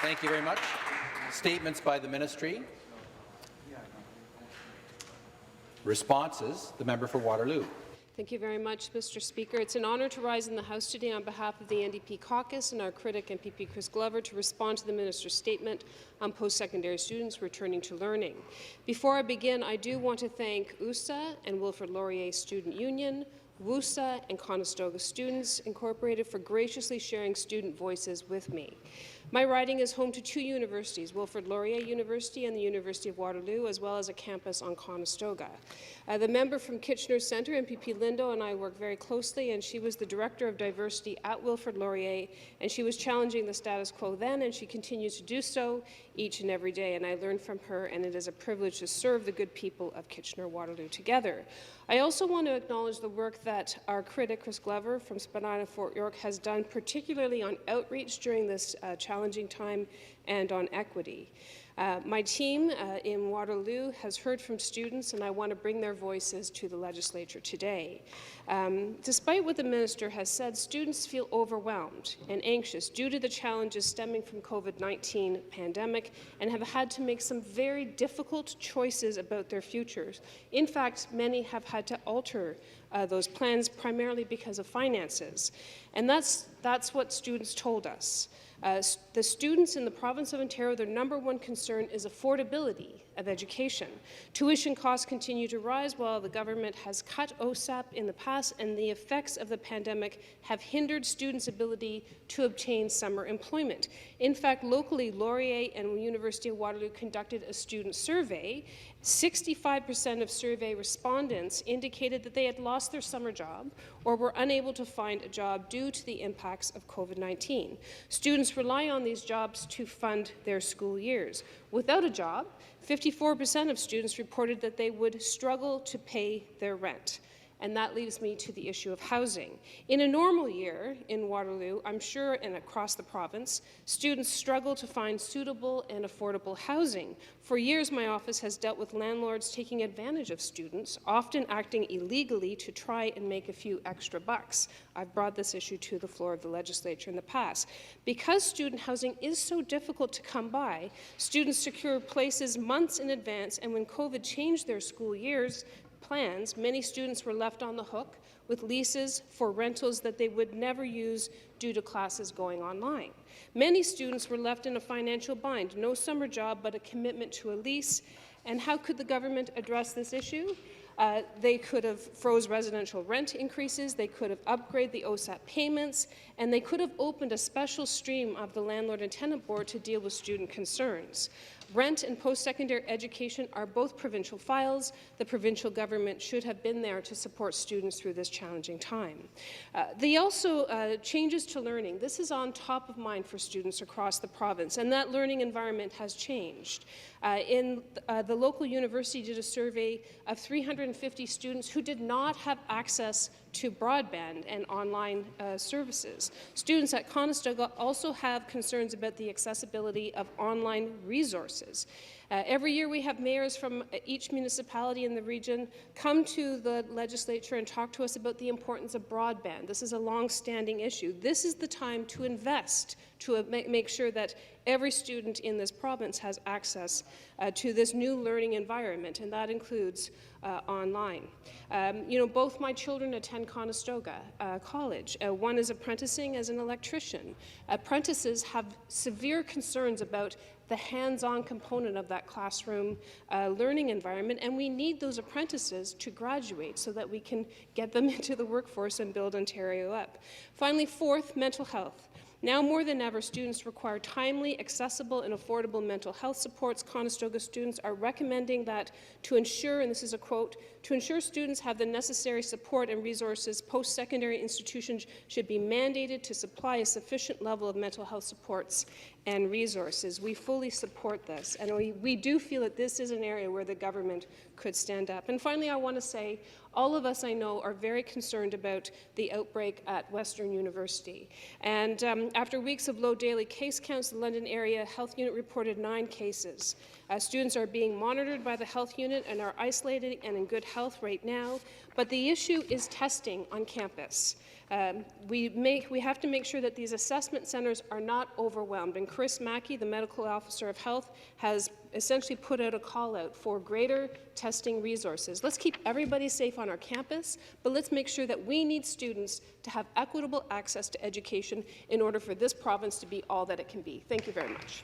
Thank you very much. Statements by the ministry. Responses. The member for Waterloo. Thank you very much, Mr. Speaker. It's an honour to rise in the House today on behalf of the NDP caucus and our critic MPP Chris Glover to respond to the minister's statement on post-secondary students returning to learning. Before I begin, I do want to thank USA and Wilfrid Laurier Student Union, WUSA and Conestoga Students Incorporated for graciously sharing student voices with me. My riding is home to two universities, Wilfrid Laurier University and the University of Waterloo, as well as a campus on Conestoga. The member from Kitchener Centre, MPP Lindo, and I work very closely, and she was the Director of Diversity at Wilfrid Laurier, and she was challenging the status quo then, and she continues to do so each and every day, and I learn from her, and it is a privilege to serve the good people of Kitchener-Waterloo together. I also want to acknowledge the work that our critic, Chris Glover from Spadina-Fort York, has done, particularly on outreach during this challenging time and on equity. My team in Waterloo has heard from students, and I want to bring their voices to the legislature today. Despite what the minister has said, students feel overwhelmed and anxious due to the challenges stemming from COVID-19 pandemic and have had to make some very difficult choices about their futures. In fact, many have had to alter those plans primarily because of finances. And that's what students told us. The students in the province of Ontario, their #1 concern is affordability of education. Tuition costs continue to rise while the government has cut OSAP in the past, and the effects of the pandemic have hindered students' ability to obtain summer employment. In fact, locally, Laurier and University of Waterloo conducted a student survey. 65% of survey respondents indicated that they had lost their summer job or were unable to find a job due to the impacts of COVID-19. Students rely on these jobs to fund their school years. Without a job, 54% of students reported that they would struggle to pay their rent. And that leads me to the issue of housing. In a normal year in Waterloo, I'm sure, and across the province, students struggle to find suitable and affordable housing. For years, my office has dealt with landlords taking advantage of students, often acting illegally to try and make a few extra bucks. I've brought this issue to the floor of the legislature in the past. Because student housing is so difficult to come by, students secure places months in advance, and when COVID changed their school years, plans, many students were left on the hook with leases for rentals that they would never use due to classes going online. Many students were left in a financial bind, no summer job but a commitment to a lease. And how could the government address this issue? They could have froze residential rent increases, they could have upgraded the OSAP payments, and they could have opened a special stream of the Landlord and Tenant Board to deal with student concerns. Rent and post-secondary education are both provincial files. The provincial government should have been there to support students through this challenging time. Changes to learning. This is on top of mind for students across the province, and that learning environment has changed. The local university did a survey of 350 students who did not have access to broadband and online services. Students at Conestoga also have concerns about the accessibility of online resources. Every year we have mayors from each municipality in the region come to the legislature and talk to us about the importance of broadband. This is a long-standing issue. This is the time to invest to make sure that every student in this province has access to this new learning environment, and that includes online. Both my children attend Conestoga College. One is apprenticing as an electrician. Apprentices have severe concerns about the hands-on component of that classroom learning environment, and we need those apprentices to graduate so that we can get them into the workforce and build Ontario up. Finally, fourth, mental health. Now more than ever, students require timely, accessible, and affordable mental health supports. Conestoga students are recommending that to ensure, and this is a quote, to ensure students have the necessary support and resources, post-secondary institutions should be mandated to supply a sufficient level of mental health supports and resources. We fully support this, and we do feel that this is an area where the government could stand up. And finally, I want to say, all of us I know are very concerned about the outbreak at Western University. And after weeks of low daily case counts, the London Area Health Unit reported 9 cases. Students are being monitored by the health unit and are isolated and in good health right now, but the issue is testing on campus. We have to make sure that these assessment centres are not overwhelmed, and Chris Mackey, the Medical Officer of Health, has essentially put out a call out for greater testing resources. Let's keep everybody safe on our campus, but let's make sure that we need students to have equitable access to education in order for this province to be all that it can be. Thank you very much.